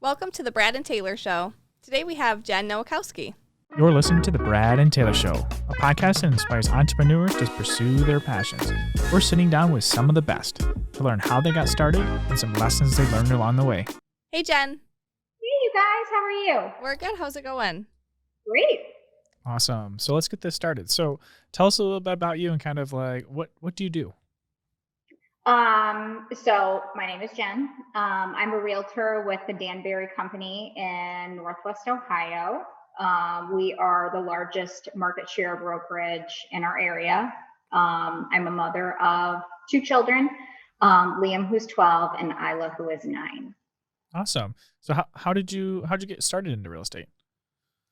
Welcome to the Brad and Taylor Show. Today we have Jen Nowakowski. You're listening to The Brad and Taylor Show, a podcast that inspires entrepreneurs to pursue their passions. We're sitting down with some of the best to learn how they got started and some lessons they learned along the way. Hey, Jen. Hey, you guys. How are you? We're good. How's it going? Great. Awesome. So let's get this started. So tell us a little bit about you and kind of like, what do you do? So my name is Jen. I'm a realtor with the Danberry Company in Northwest Ohio. We are the largest market share brokerage in our area. I'm a mother of two children, Liam, who's 12, and Isla, who is 9. Awesome. So how'd you get started into real estate?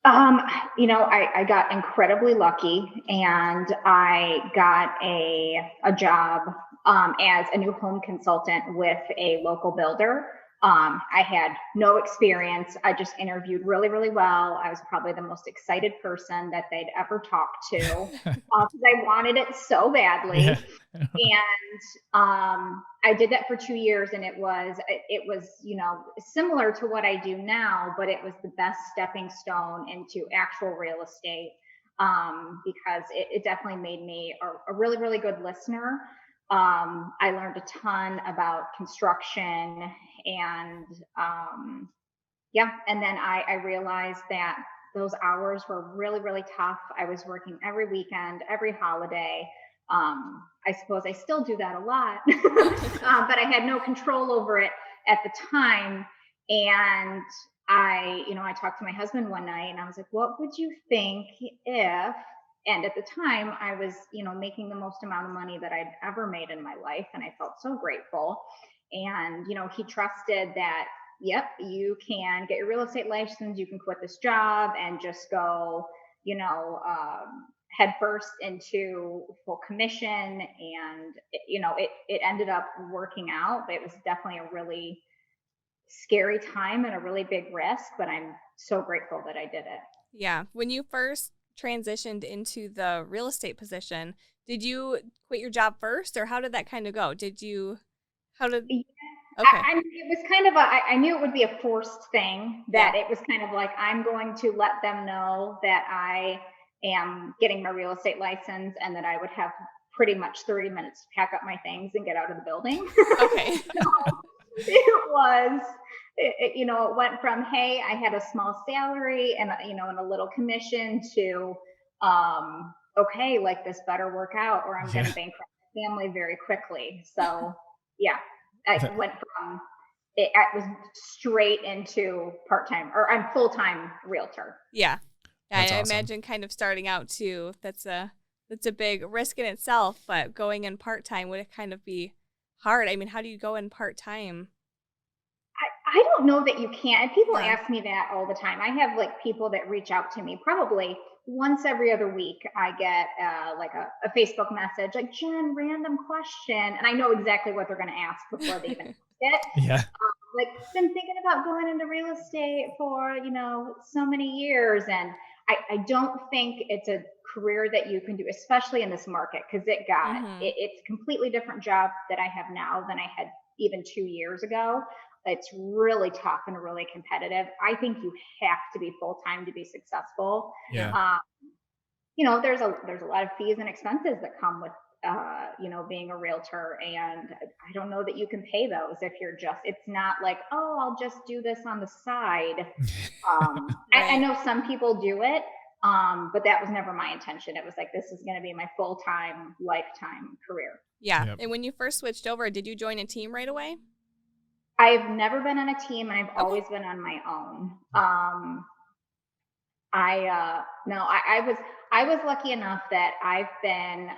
I got incredibly lucky, and I got a job as a new home consultant with a local builder. I had no experience. I just interviewed really, really well. I was probably the most excited person that they'd ever talked to because I wanted it so badly. Yeah. And I did that for 2 years, and it was similar to what I do now, but it was the best stepping stone into actual real estate because it definitely made me a really, really good listener. I learned a ton about construction and and then I realized that those hours were really, really tough. I was working every weekend, every holiday. I suppose I still do that a lot, but I had no control over it at the time. And I talked to my husband one night and I was like, what would you think if, and at the time I was, making the most amount of money that I'd ever made in my life. And I felt so grateful. And, he trusted that, yep, you can get your real estate license, you can quit this job and just go, head first into full commission. And, it ended up working out, but it was definitely a really scary time and a really big risk, but I'm so grateful that I did it. Yeah. When you first transitioned into the real estate position, did you quit your job first, or how did that kind of go? Okay. It was kind of I knew it would be a forced thing, that It was kind of like, I'm going to let them know that I am getting my real estate license and that I would have pretty much 30 minutes to pack up my things and get out of the building. Okay. It went from, hey, I had a small salary and, and a little commission to, okay, like this better work out or I'm going to bankrupt my family very quickly. So I went from, I was straight into part-time, or I'm full-time realtor. Yeah. That's I awesome. imagine kind of starting out too, that's a big risk in itself, but going in part-time, would it kind of be hard? I mean, how do you go in part-time? I don't know that you can. And people ask me that all the time. I have people that reach out to me probably once every other week. I get a Facebook message like, Jen, random question. And I know exactly what they're going to ask before they even ask it. Yeah. Been thinking about going into real estate for, so many years. And I don't think it's a career that you can do, especially in this market, because it's a completely different job that I have now than I had even 2 years ago. It's really tough and really competitive. I think you have to be full-time to be successful. Yeah. There's a lot of fees and expenses that come with, being a realtor. And I don't know that you can pay those if it's not like, oh, I'll just do this on the side. I know some people do it, but that was never my intention. It was like, this is going to be my full-time, lifetime career. Yeah. Yep. And when you first switched over, did you join a team right away? I've never been on a team, and I've always been on my own. I was lucky enough that I've been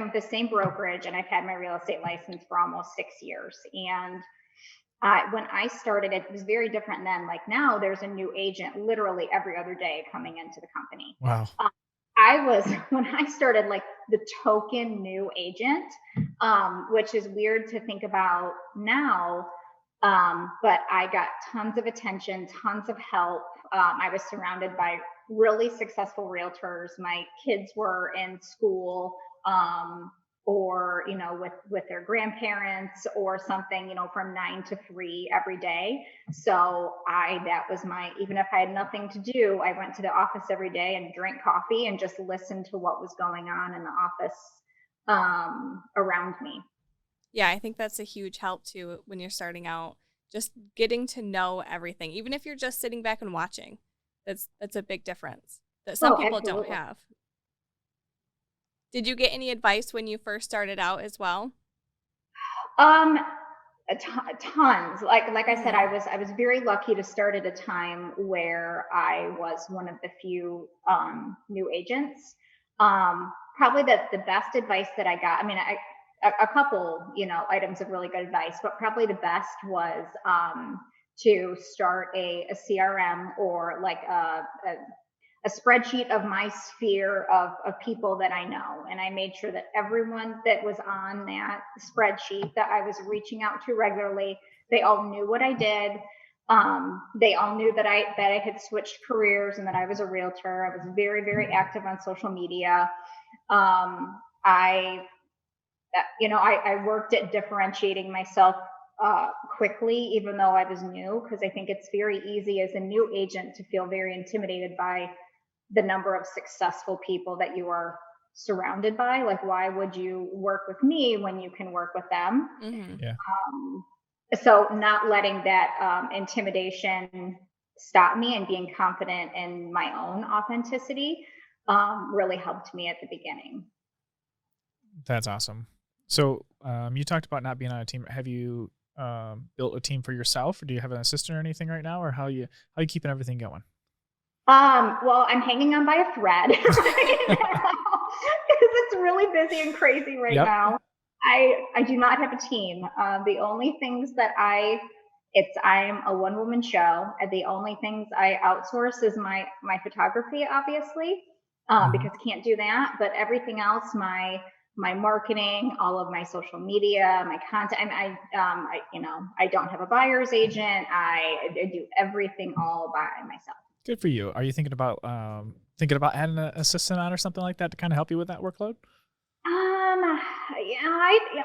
with the same brokerage, and I've had my real estate license for almost 6 years. And when I started, it was very different then. Like now, there's a new agent literally every other day coming into the company. Wow. When I started, the token new agent, which is weird to think about now. But I got tons of attention, tons of help. I was surrounded by really successful realtors. My kids were in school. or, with their grandparents or something, from 9 to 3 every day. So that was even if I had nothing to do, I went to the office every day and drank coffee and just listened to what was going on in the office around me. Yeah, I think that's a huge help too when you're starting out, just getting to know everything, even if you're just sitting back and watching. That's a big difference that some people absolutely. don't have. Did you get any advice when you first started out as well? Tons. Like I said, I was very lucky to start at a time where I was one of the few new agents. Probably the best advice that I got. I mean, a couple items of really good advice, but probably the best was to start a CRM or like a spreadsheet of my sphere of people that I know. And I made sure that everyone that was on that spreadsheet that I was reaching out to regularly, they all knew what I did. They all knew that I had switched careers and that I was a realtor. I was very, very active on social media. I worked at differentiating myself quickly, even though I was new, because I think it's very easy as a new agent to feel very intimidated by the number of successful people that you are surrounded by. Like, why would you work with me when you can work with them? Mm-hmm. Yeah. So not letting that intimidation stop me and being confident in my own authenticity really helped me at the beginning. That's awesome. So you talked about not being on a team. Have you built a team for yourself, or do you have an assistant or anything right now, or how you keeping everything going? Well, I'm hanging on by a thread right now because it's really busy and crazy right now. I do not have a team. The only things that I'm a one-woman show, and the only things I outsource is my photography, obviously, because I can't do that. But everything else, my marketing, all of my social media, my content. I don't have a buyer's agent. I do everything all by myself. Good for you. Are you thinking about adding an assistant on or something like that to kind of help you with that workload? Yeah,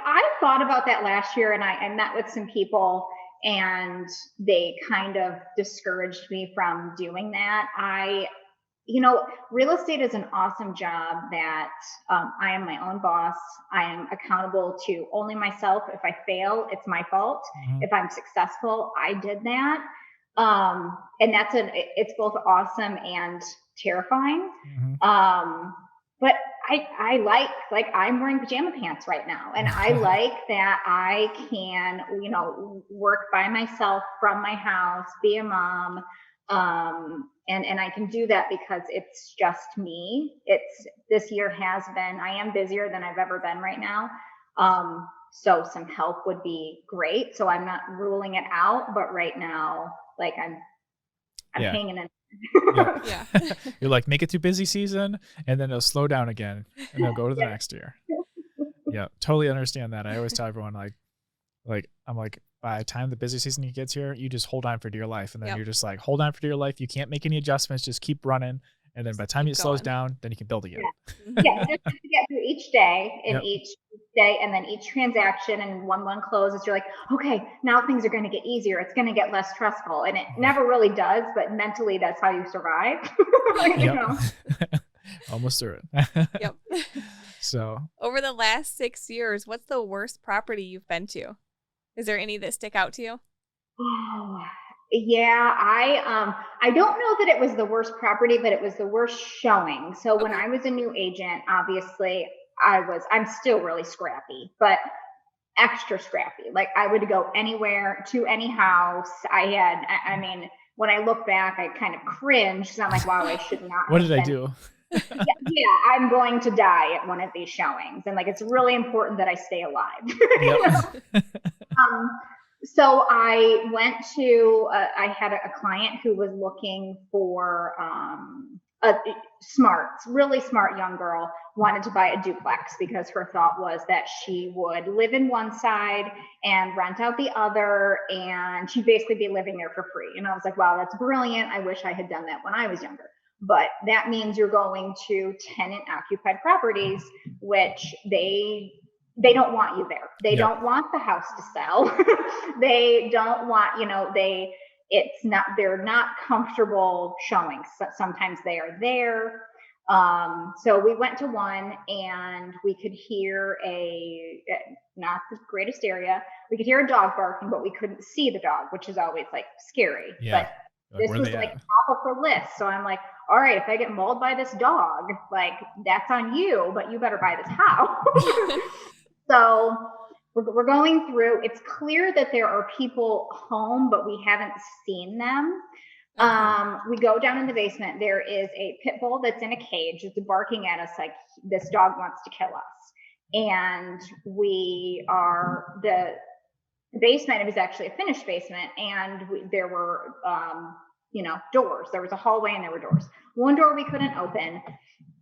I thought about that last year, and I met with some people, and they kind of discouraged me from doing that. Real estate is an awesome job that I am my own boss. I am accountable to only myself. If I fail, it's my fault. Mm-hmm. If I'm successful, I did that. And it's both awesome and terrifying. Mm-hmm. But I like I'm wearing pajama pants right now, and I like that I can, work by myself from my house, be a mom. And I can do that because it's just me. This year I am busier than I've ever been right now. So some help would be great. So I'm not ruling it out, but right now, like I'm hanging in. Yeah. You're like, make it through busy season and then it'll slow down again and they'll go to the next year. Yeah. Totally understand that. I always tell everyone I'm like, by the time the busy season gets here, you just hold on for dear life. And then you're just like, hold on for dear life. You can't make any adjustments. Just keep running. And then by the time it slows down, then you can build again. Just to get through each day and each day, and then each transaction, and one closes, you're like, okay, now things are going to get easier. It's going to get less stressful. And it never really does, but mentally that's how you survive. Almost through it. Yep. So over the last 6 years, what's the worst property you've been to? Is there any that stick out to you? Oh, yeah, I don't know that it was the worst property, but it was the worst showing. So when I was a new agent, obviously I'm still really scrappy, but extra scrappy. Like I would go anywhere to any house. I mean, when I look back, I kind of cringe because I'm like, wow, I should not. What did I do? Yeah, I'm going to die at one of these showings. And like, it's really important that I stay alive. So I went to, I had a client who was looking for a really smart young girl, wanted to buy a duplex because her thought was that she would live in one side and rent out the other, and she'd basically be living there for free. And I was like, wow, that's brilliant. I wish I had done that when I was younger. But that means you're going to tenant occupied properties, which they they don't want you there. They Yep. don't want the house to sell. They don't want, they're not comfortable showing. So sometimes they are there. So we went to one and we could hear not the greatest area. We could hear a dog barking, but we couldn't see the dog, which is always like scary. Yeah. But this was like top of her list. So I'm like, all right, if I get mauled by this dog, like that's on you, but you better buy this house. So we're going through. It's clear that there are people home, but we haven't seen them. We go down in the basement. There is a pit bull that's in a cage. It's barking at us like this dog wants to kill us. And the basement, it was actually a finished basement, and there were doors. There was a hallway and there were doors. One door we couldn't open.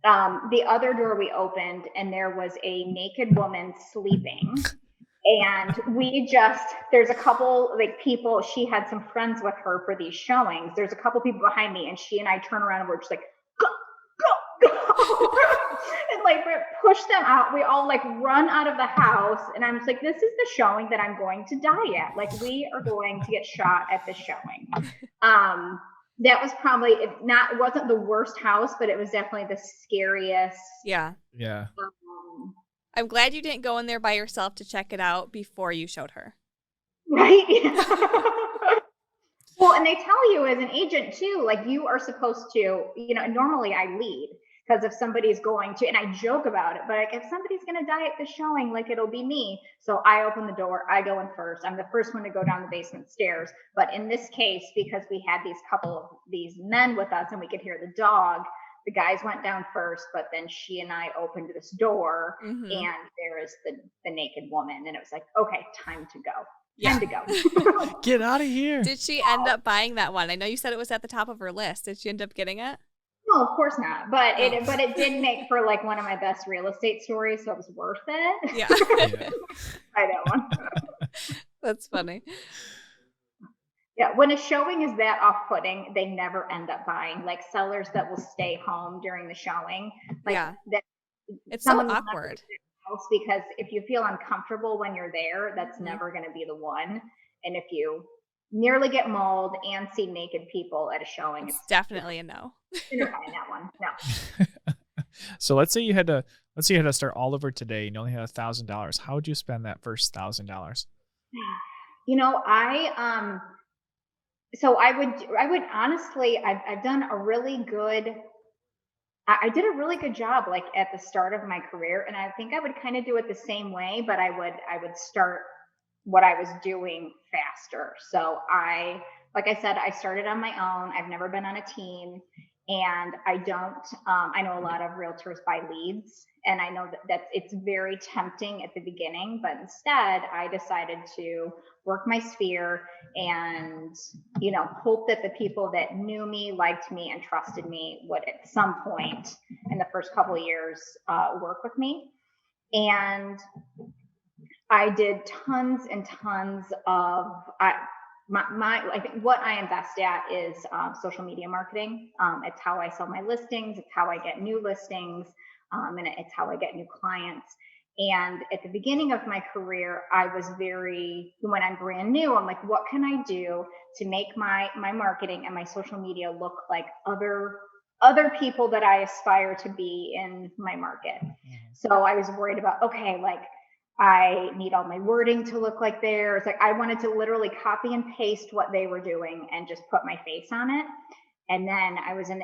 The other door we opened, and there was a naked woman sleeping. And there's a couple like people, she had some friends with her for these showings. There's a couple people behind me, and she and I turn around and we're just like, go, go, go. And like push them out. We all like run out of the house. And I'm just like, this is the showing that I'm going to die at. Like, we are going to get shot at this showing. That was probably it wasn't the worst house, but it was definitely the scariest. Yeah. Yeah. I'm glad you didn't go in there by yourself to check it out before you showed her. Right? Well, and they tell you as an agent too, like you are supposed to, normally I lead because if somebody's going to, and I joke about it, but like if somebody's going to die at the showing, like it'll be me. So I open the door, I go in first. I'm the first one to go down the basement stairs. But in this case, because we had these men with us and we could hear the dog, the guys went down first, but then she and I opened this door, and there is the naked woman. And it was like, okay, time to go. Time to go. Get out of here. Did she end up buying that one? I know you said it was at the top of her list. Did she end up getting it? No, of course not. But it did make for like one of my best real estate stories, so it was worth it. Yeah. Buy that one. That's funny. Yeah, when a showing is that off-putting, they never end up buying. Like sellers that will stay home during the showing. Like that. It's so awkward. Because if you feel uncomfortable when you're there, that's never going to be the one. And if you nearly get mauled and see naked people at a showing, it's definitely a no. You're buying that one. No. So let's say you had to start all over today and you only had $1,000. How would you spend that first $1,000? So I would honestly, I've done a really good. I did a really good job like at the start of my career, and I think I would kind of do it the same way, but I would start what I was doing faster. So like I said, I started on my own. I've never been on a team, and I know a lot of realtors buy leads, and I know that it's very tempting at the beginning, but instead I decided to work my sphere and, hope that the people that knew me, liked me, and trusted me would at some point in the first couple of years work with me. And I did tons and tons of, I think what I am best at is social media marketing. It's how I sell my listings. It's how I get new listings. And it's how I get new clients. And at the beginning of my career, when I'm brand new, I'm like, what can I do to make my marketing and my social media look like other people that I aspire to be in my market? So I was worried about, okay, like I need all my wording to look like theirs. Like I wanted to literally copy and paste what they were doing and just put my face on it. And then I was in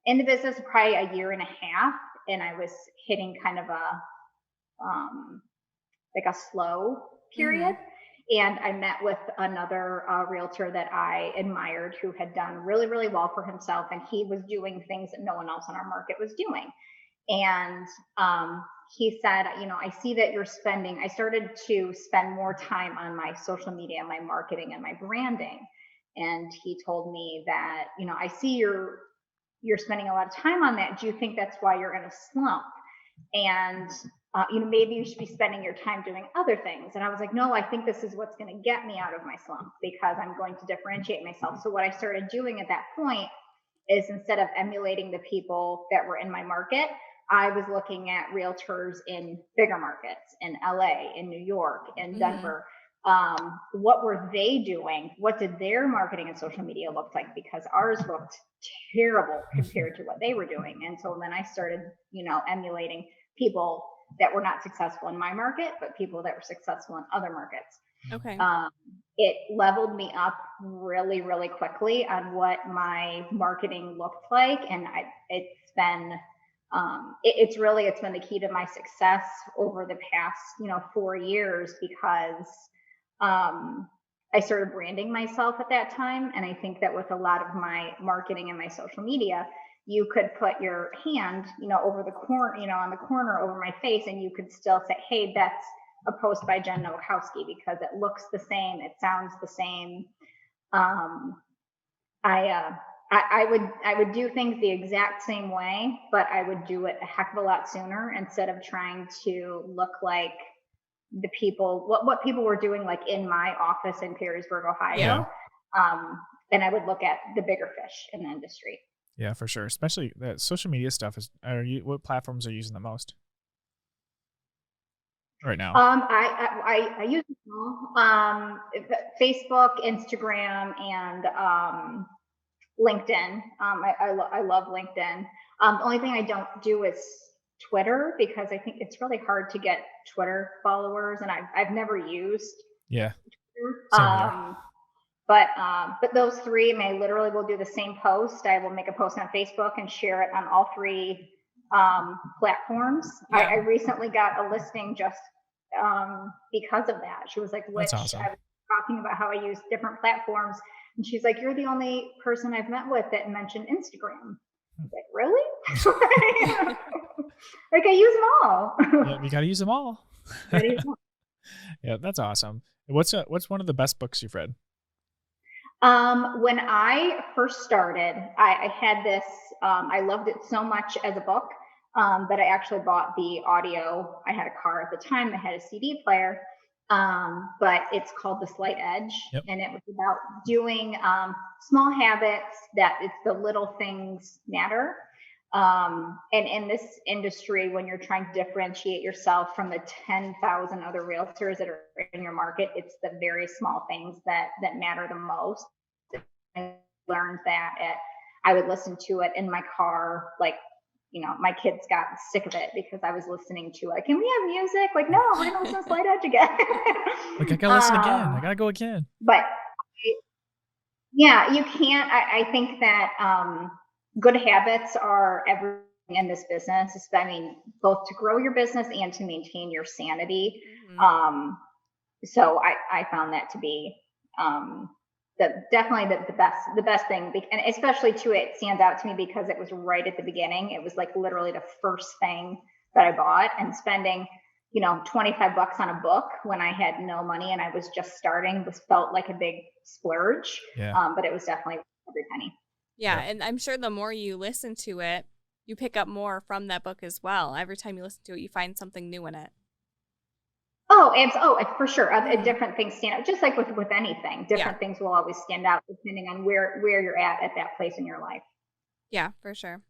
the business probably a year and a half, and I was hitting kind of a slow period. And I met with another realtor that I admired who had done really, really well for himself. And he was doing things that no one else in our market was doing. And he said, I see that I started to spend more time on my social media, my marketing, and my branding. And he told me that, I see you're spending a lot of time on that. Do you think that's why you're in a slump? And maybe you should be spending your time doing other things. And I was like, no, I think this is what's going to get me out of my slump, because I'm going to differentiate myself. So what I started doing at that point is, instead of emulating the people that were in my market, I was looking at realtors in bigger markets, in LA, in New York, in Denver. What were they doing? What did their marketing and social media look like? Because ours looked terrible compared to what they were doing. And so then I started, emulating people that were not successful in my market, but people that were successful in other markets. Okay. It leveled me up really, really quickly on what my marketing looked like. And it's been the key to my success over the past, 4 years, because I started branding myself at that time. And I think that with a lot of my marketing and my social media, you could put your hand, over the corner, on the corner over my face, and you could still say, hey, that's a post by Jen Nowakowski, because it looks the same. It sounds the same. I would do things the exact same way, but I would do it a heck of a lot sooner, instead of trying to look like the people, what people were doing, like in my office in Perrysburg, Ohio. And I would look at the bigger fish in the industry. Yeah, for sure. Especially that social media stuff what platforms are you using the most right now? I use Facebook, Instagram, and LinkedIn. I love LinkedIn. The only thing I don't do is Twitter, because I think it's really hard to get Twitter followers, and I've never used Twitter. But those three, I literally will do the same post. I will make a post on Facebook and share it on all three platforms. I recently got a listing just because of that. She was like, which awesome. I was talking about how I use different platforms, and she's like, you're the only person I've met with that mentioned Instagram. I was like, really? Like, I use them all. Yeah, you got to use them all. Yeah, that's awesome. What's one of the best books you've read? When I first started, I had this, I loved it so much as a book, that I actually bought the audio. I had a car at the time that had a CD player, but it's called The Slight Edge. Yep. And it was about doing small habits, that it's the little things matter. And in this industry, when you're trying to differentiate yourself from the 10,000 other realtors that are in your market, it's the very small things that matter the most. I learned that I would listen to it in my car, like, my kids got sick of it because I was listening to it. Can we have music? Like, no, we're gonna listen to Slight Edge again. Like, I gotta listen again. I gotta go again. But yeah, you can't. I think that good habits are everything in this business. Both to grow your business and to maintain your sanity. So I found that to be definitely the best thing, and especially too, it stands out to me because it was right at the beginning. It was like literally the first thing that I bought, and spending $25 on a book when I had no money and I was just starting felt like a big splurge. But it was definitely every penny. Yeah, and I'm sure the more you listen to it, you pick up more from that book as well. Every time you listen to it, you find something new in it. For sure. Different things stand out, just like with anything. Different things will always stand out depending on where you're at that place in your life. Yeah, for sure.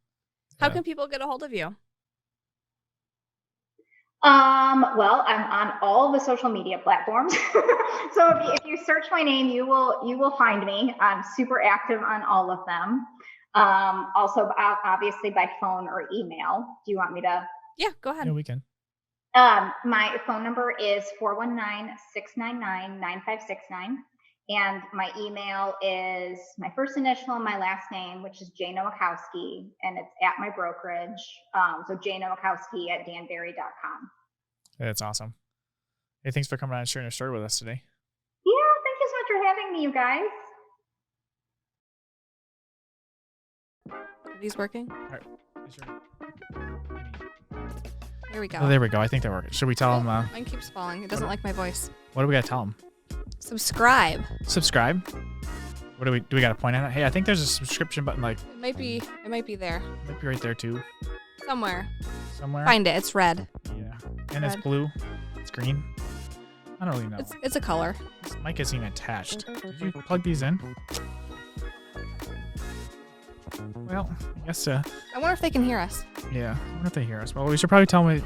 How can people get a hold of you? Well, I'm on all the social media platforms. So if you search my name, you will find me. I'm super active on all of them. Also, obviously by phone or email. Do you want me to? Yeah, go ahead. Yeah, we can. My phone number is 419-699-9569. And my email is my first initial and my last name, which is Jen Nowakowski, and it's at my brokerage. So jnowakowski@danberry.com. That's awesome. Hey, thanks for coming on and sharing your story with us today. Yeah, thank you so much for having me, you guys. Are these working? All right. Sure. Here we go. Oh, there we go. I think they're working. Should we tell them? Mine keeps falling. It doesn't like my voice. What do we got to tell them? Subscribe. Subscribe? What do we got to point at? Hey, I think there's a subscription button. Like, it might be there. It might be right there too. Somewhere. Find it. It's red. Yeah. And it's blue. It's green. I don't really know. It's a color. This mic isn't even attached. Did you plug these in? Well, I guess. I wonder if they can hear us. Yeah. I wonder if they hear us. Well, we should probably tell them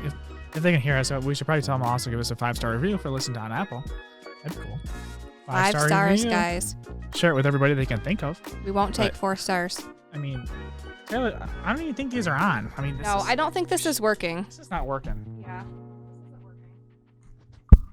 if they can hear us. We should probably tell them also give us a 5-star review for listening to on Apple. That'd be cool. 5 stars, review. guys. Share it with everybody they can think of. We won't take 4 stars. I mean, Taylor, I don't even think these are on. I mean, I don't think this is working. This is not working. Yeah.